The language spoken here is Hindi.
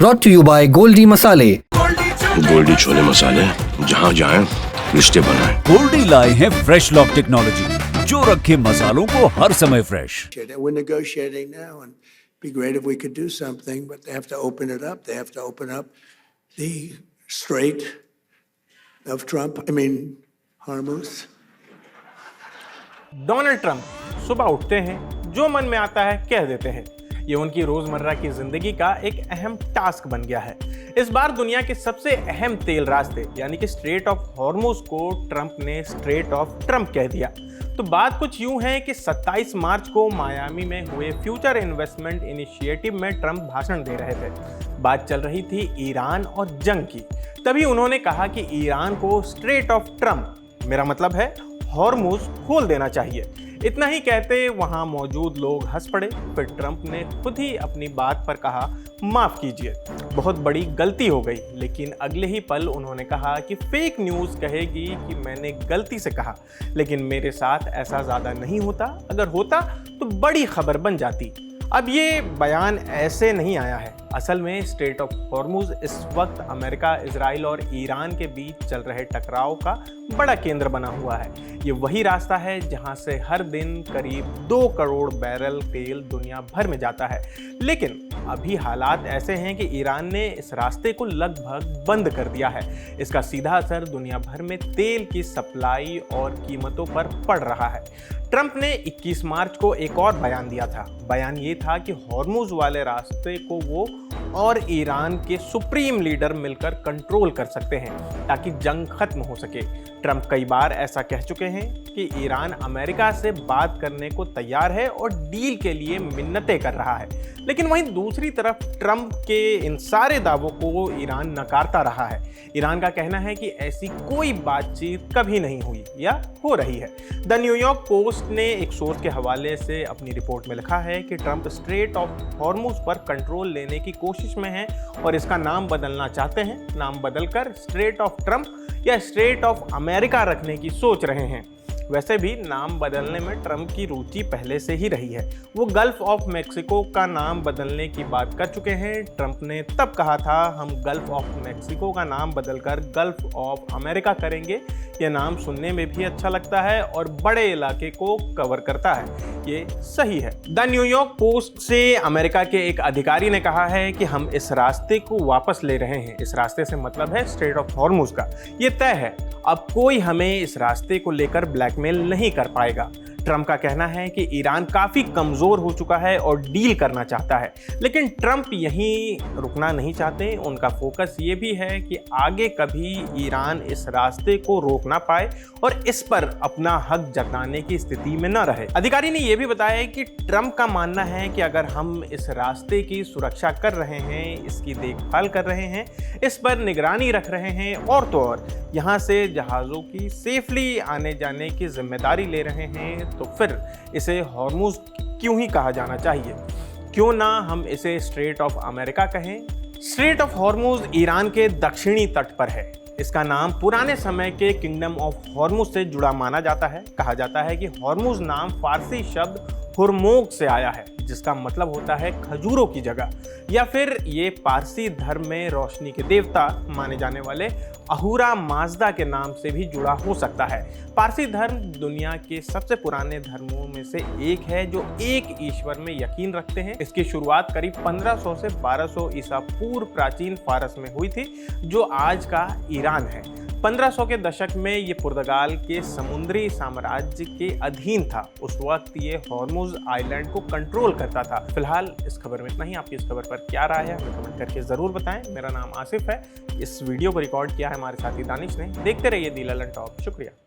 Brought to you by Goldie Masale. Goldy chole मसाले, जहाँ जाएं रिश्ते बनाएं। गोल्डी लाए हैं फ्रेश लॉक टेक्नोलॉजी जो रखे मसालों को हर समय fresh. We're negotiating now, and it'd be great if we could do something, but they have to open it up. They have to open up the Strait of Hormuz. Donald Trump सुबह उठते हैं, जो मन में आता है कह देते हैं। ये उनकी रोजमर्रा की जिंदगी का एक अहम टास्क बन गया है। इस बार दुनिया के सबसे अहम तेल रास्ते यानी कि स्ट्रेट ऑफ हॉर्मुज को ट्रंप ने स्ट्रेट ऑफ ट्रंप कह दिया। तो बात कुछ यूं है कि 27 मार्च को मायामी में हुए फ्यूचर इन्वेस्टमेंट इनिशिएटिव में ट्रंप भाषण दे रहे थे। बात चल रही थी ईरान और जंग की। तभी उन्होंने कहा कि ईरान को स्ट्रेट ऑफ ट्रंप, मेरा मतलब है हॉर्मुज, खोल देना चाहिए। इतना ही कहते वहां मौजूद लोग हंस पड़े। फिर ट्रंप ने खुद ही अपनी बात पर कहा, माफ कीजिए, बहुत बड़ी गलती हो गई। लेकिन अगले ही पल उन्होंने कहा कि फेक न्यूज़ कहेगी कि मैंने गलती से कहा, लेकिन मेरे साथ ऐसा ज़्यादा नहीं होता। अगर होता तो बड़ी खबर बन जाती। अब ये बयान ऐसे नहीं आया है। असल में स्ट्रेट ऑफ हॉर्मुज इस वक्त अमेरिका, इजराइल और ईरान के बीच चल रहे टकराव का बड़ा केंद्र बना हुआ है। ये वही रास्ता है जहां से हर दिन करीब 2 करोड़ बैरल तेल दुनिया भर में जाता है। लेकिन अभी हालात ऐसे हैं कि ईरान ने इस रास्ते को लगभग बंद कर दिया है। इसका सीधा असर दुनिया भर में तेल की सप्लाई और कीमतों पर पड़ रहा है। ट्रंप ने 21 मार्च को एक और बयान दिया था। बयान ये था कि हॉर्मुज वाले रास्ते को वो और ईरान के सुप्रीम लीडर मिलकर कंट्रोल कर सकते हैं ताकि जंग खत्म हो सके। ट्रंप कई बार ऐसा कह चुके हैं कि ईरान अमेरिका से बात करने को तैयार है और डील के लिए मिन्नतें कर रहा है। लेकिन वहीं दूसरी तरफ ट्रंप के इन सारे दावों को ईरान नकारता रहा है। ईरान का कहना है कि ऐसी कोई बातचीत कभी नहीं हुई या हो रही है। द न्यूयॉर्क पोस्ट ने एक सोर्स के हवाले से अपनी रिपोर्ट में लिखा है कि ट्रंप स्ट्रेट ऑफ हॉर्मुज पर कंट्रोल लेने की कोशिश में हैं और इसका नाम बदलना चाहते हैं। नाम बदलकर स्ट्रेट ऑफ ट्रंप या स्ट्रेट ऑफ अमेरिका रखने की सोच रहे हैं। वैसे भी नाम बदलने में ट्रंप की रुचि पहले से ही रही है। वो गल्फ ऑफ मैक्सिको का नाम बदलने की बात कर चुके हैं। ट्रंप ने तब कहा था, हम गल्फ ऑफ मैक्सिको का नाम बदलकर गल्फ ऑफ अमेरिका करेंगे। यह नाम सुनने में भी अच्छा लगता है और बड़े इलाके को कवर करता है। ये सही है। द न्यूयॉर्क पोस्ट से अमेरिका के एक अधिकारी ने कहा है कि हम इस रास्ते को वापस ले रहे हैं। इस रास्ते से मतलब है स्ट्रेट ऑफ हॉर्मुज का। ये तय है, अब कोई हमें इस रास्ते को लेकर ब्लैकमेल नहीं कर पाएगा। ट्रंप का कहना है कि ईरान काफ़ी कमज़ोर हो चुका है और डील करना चाहता है। लेकिन ट्रंप यहीं रुकना नहीं चाहते। उनका फोकस ये भी है कि आगे कभी ईरान इस रास्ते को रोक ना पाए और इस पर अपना हक जताने की स्थिति में न रहे। अधिकारी ने यह भी बताया कि ट्रंप का मानना है कि अगर हम इस रास्ते की सुरक्षा कर रहे हैं, इसकी देखभाल कर रहे हैं, इस पर निगरानी रख रहे हैं और तो और यहाँ से जहाज़ों की सेफली आने जाने की जिम्मेदारी ले रहे हैं, तो फिर इसे हॉर्मुज क्यों ही कहा जाना चाहिए? क्यों ना हम इसे स्ट्रेट ऑफ अमेरिका कहें? स्ट्रेट ऑफ हॉर्मुज ईरान के दक्षिणी तट पर है। इसका नाम पुराने समय के किंगडम ऑफ हॉर्मुज से जुड़ा माना जाता है। कहा जाता है कि हॉर्मुज नाम फारसी शब्द हुरमोग से आया है, जिसका मतलब होता है खजूरों की जगह, या फिर ये पारसी धर्म में रोशनी के देवता माने जाने वाले अहूरा माजदा के नाम से भी जुड़ा हो सकता है। पारसी धर्म दुनिया के सबसे पुराने धर्मों में से एक है जो एक ईश्वर में यकीन रखते हैं। इसकी शुरुआत करीब 1500 से 1200 ईसा पूर्व प्राचीन फारस में हुई थी, जो आज का ईरान है। 1500 के दशक में ये पुर्तगाल के समुद्री साम्राज्य के अधीन था। उस वक्त ये हॉर्मुज आइलैंड को कंट्रोल करता था। फिलहाल इस खबर में इतना ही। आपकी इस खबर पर क्या राय है हमें कमेंट करके ज़रूर बताएं। मेरा नाम आसिफ है। इस वीडियो को रिकॉर्ड किया है हमारे साथी दानिश ने। देखते रहिए दी ललन टॉप। शुक्रिया।